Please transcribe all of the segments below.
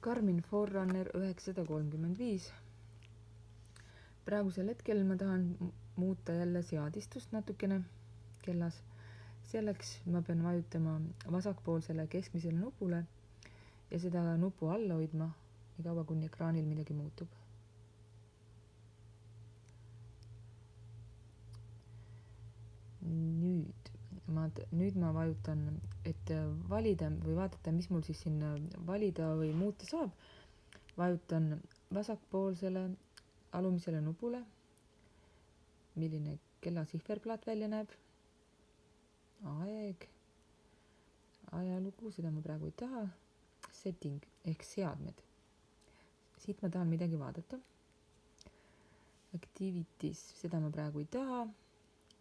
Garmin Forerunner 935. Praegusel hetkel ma tahan muuta jälle seadistust natukene kellas. Selleks ma pean vajutama vasakpoolsele keskmisele nupule ja seda nupu alla hoidma nii kaua, kuni ekraanil midagi muutub. Nüüd ma vajutan, et valida või vaadata, mis mul siis siin valida või muuta saab. Vajutan vasakpoolsele alumisele nupule, milline kella sihverplaat välja näeb. Aeg, ajalugu, seda ma praegu ei taha. Setting ehk seadmed. Siit ma tahan midagi vaadata. Activities, seda ma praegu ei taha.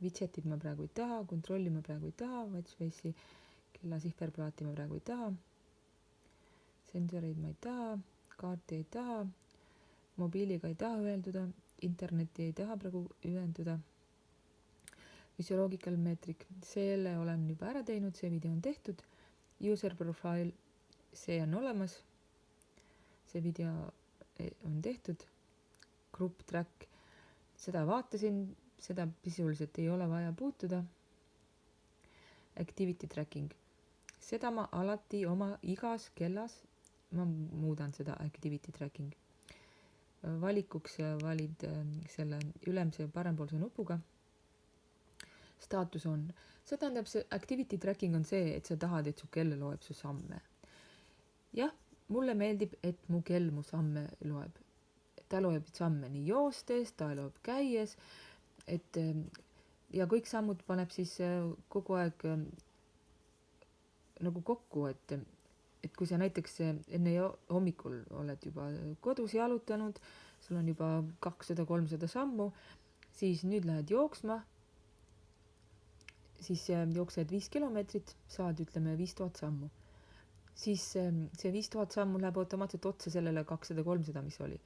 Widgetid ma praegu ei taha, kontrolli ma praegu ei taha, Watchface'i kella sihverplaati ma praegu ei taha. Sensoreid ma ei taha, kaarti ei taha, mobiiliga ei taha ühenduda, interneti ei taha praegu ühenduda. Physiological metric, selle olen juba ära teinud, see video on tehtud. User profile, see on olemas. See video on tehtud. Group track, seda vaatasin, seda sisuliselt ei ole vaja puutuda. Activity tracking, seda ma alati oma igas kellas, ma muudan seda activity tracking. Valikuks valid selle ülemse parempoolse nupuga. Staatus on, see tähendab, see activity tracking on see, et sa tahad, et su kell loeb su samme. Jah, mulle meeldib, et mu kell mu samme loeb. Ta loeb samme nii joostes, ta loeb käies, ja kõik sammud paneb siis kogu aeg nagu kokku, et kui sa näiteks enne hommikul oled juba kodus jalutanud, sul on juba 200-300 sammu, siis nüüd lähed jooksma, siis jooksed 5 kilomeetrit, saad ütleme 5000 sammu. Siis see 5000 sammu läheb automaatselt otsa sellele 200-300, mis oli.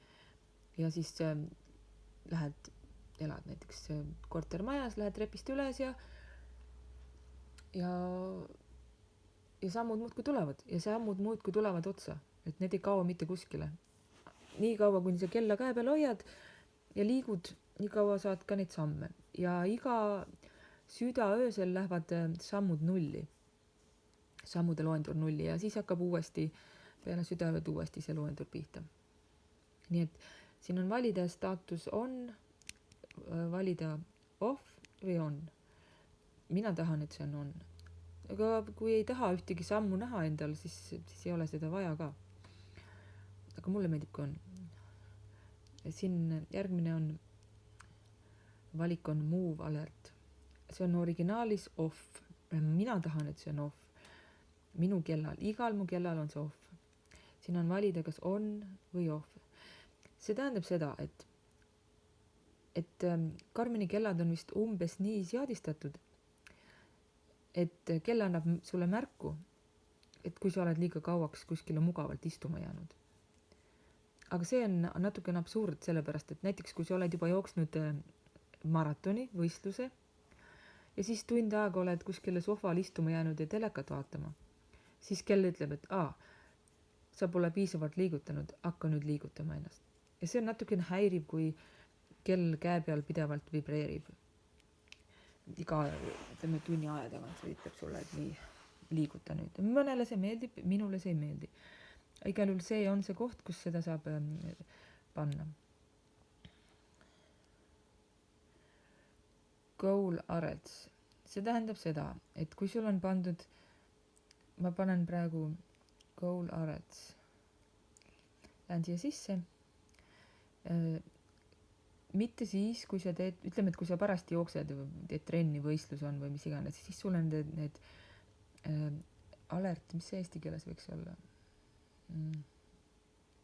Ja siis elad näiteks kortermajas, lähed trepist üles ja sammud muudkui tulevad. Ja sammud muudkui tulevad otsa, et need ei kao mitte kuskile. Nii kaua, kuni sa kella käe peal hoiad ja liigud, nii kaua saad ka neid samme. Ja iga südaöösel lähevad sammud nulli. Sammude loendur nulli ja siis hakkab uuesti, peale südaööd uuesti see loendur pihta. Nii et siin on valida staatus on, valida off või on. Mina tahan, et see on on. Aga kui ei taha ühtegi sammu näha endal, siis ei ole seda vaja ka. Aga mulle meeldib, kui on. Siin järgmine on, valik on move alert. See on originaalis off. Mina tahan, et see on off. Minu kellal, igal mu kellal on see off. Siin on valida, kas on või off. See tähendab seda, et Garmini kellad on vist umbes nii seadistatud, et kell annab sulle märku, et kui sa oled liiga kauaks kuskile mugavalt istuma jäänud. Aga see on natukene absurd, sellepärast, et näiteks kui sa oled juba jooksnud maratoni, võistluse, ja siis tund aega oled kuskile sohval istuma jäänud ja telekat vaatama, siis kell ütleb, et sa pole piisavalt liigutanud, hakka nüüd liigutama ennast. Ja see on natukene häiriv, kui kell käe peal pidevalt vibreerib. Iga tunni aja tagant see ütleb sulle, et nii liiguta nüüd. Mõnele see meeldib, minule see ei meeldi. Igal juhul see on see koht, kus seda saab panna. Goal alerts. See tähendab seda, et kui sul on pandud, ma panen praegu goal alerts. Lähen siia sisse. Mitte siis, kui sa teed, ütleme, et kui sa parasti jooksed, teed trenni, võistlus on või mis iganes, siis sul on need alert, mis see eesti keeles võiks olla?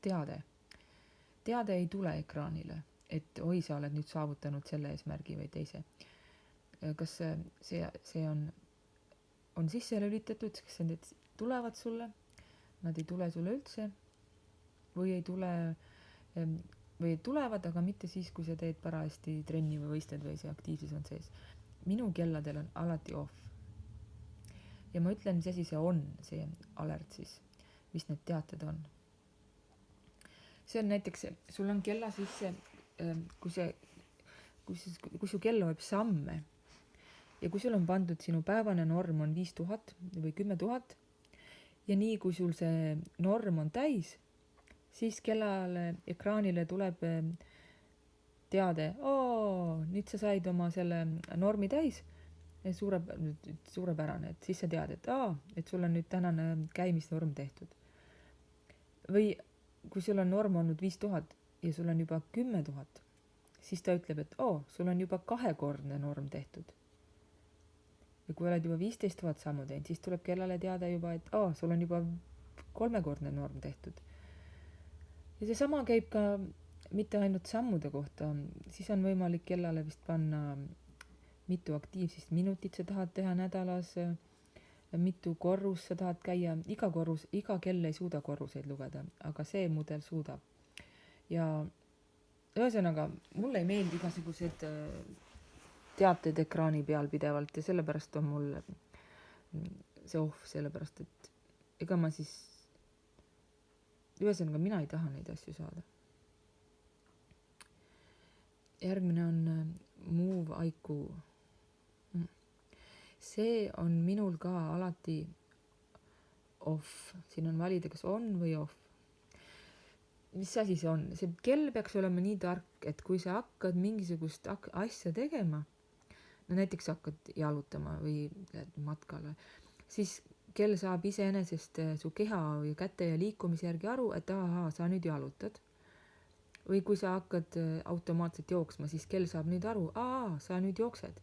Teade. Teade ei tule ekraanile, et oi, sa oled nüüd saavutanud selle eesmärgi või teise. Kas see on sisse lülitatud, kas need tulevad sulle, nad ei tule sulle üldse või tulevad, aga mitte siis, kui sa teed parajasti trenni või võistled või see aktiivsus on sees. Minu kelladel on alati off. Ja ma ütlen, mis asi see on, see alert siis, mis need teated on. see on näiteks, sul on kella sisse, kui su kell loeb samme ja kui sul on pandud sinu päevane norm on 5000 või 10 000 ja nii kui sul see norm on täis, siis kellale ekraanile tuleb teade, nüüd sa said oma selle normi täis, suurepärane, et siis sa tead, et sul on nüüd tänane käimisnorm tehtud. Või kui sul on norm olnud 5000 ja sul on juba 10 000, siis ta ütleb, et sul on juba 2-kordne norm tehtud. Ja kui oled juba 15 000 sammu teinud, siis tuleb kellale teada juba, et sul on juba 3-kordne norm tehtud. Ja see sama käib ka mitte ainult sammude kohta, siis on võimalik kellale vist panna mitu aktiivsist minutit sa tahad teha nädalas, mitu korrus sa tahad käia, iga kell ei suuda korruseid lugeda, aga see mudel suudab. Ja ühesõnaga, mulle ei meeldi igasugused teated ekraani peal pidevalt ja sellepärast on mul see off, sellepärast et ega ma siis, ühesõnaga mina ei taha neid asju saada. Järgmine on Move IQ. See on minul ka alati off. Siin on valida, kas on või off. Mis asi see on? See kell peaks olema nii tark, et kui sa hakkad mingisugust asja tegema, no näiteks hakkad jalutama või matkale, siis kell saab iseenesest su keha või käte ja liikumise järgi aru, et sa nüüd jalutad. Või kui sa hakkad automaatselt jooksma, siis kell saab nüüd aru, sa nüüd jooksed.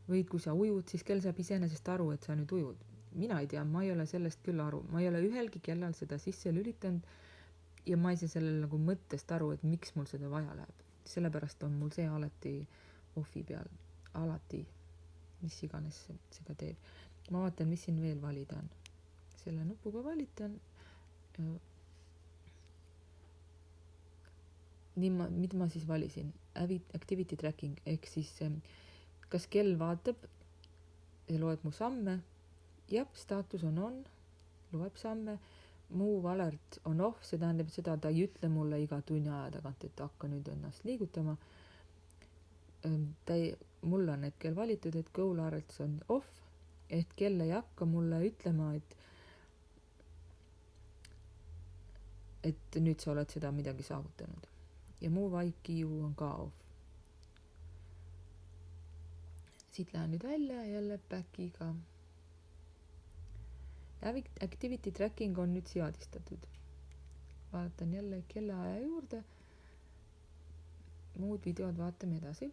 Või kui sa ujud, siis kell saab iseenesest aru, et sa nüüd ujud. Mina ei tea, ma ei ole sellest küll aru. Ma ei ole ühelgi kellal seda sisse lülitanud ja ma ei saa sellele nagu mõttest aru, et miks mul seda vaja läheb. Sellepärast on mul see alati offi peal. Alati, mis iganes seda teeb. Ma vaatan, mis siin veel valida on. Selle nupuga valitan. Mida ma siis valisin? Activity tracking, ehk siis kas kell vaatab ja loeb mu samme, staatus on, loeb samme, move alert on off, see tähendab seda, ta ei ütle mulle iga tunni aja tagant, et hakka nüüd ennast liigutama. Mul on hetkel valitud, et goal alerts on off, et kell ei hakka mulle ütlema, et nüüd sa oled seda midagi saavutanud. Ja Move IQ on ka off. Siit lähen nüüd välja jälle backiga. Activity tracking on nüüd seadistatud. Vaatan jälle kellaaja juurde. Muud videod vaatame edasi.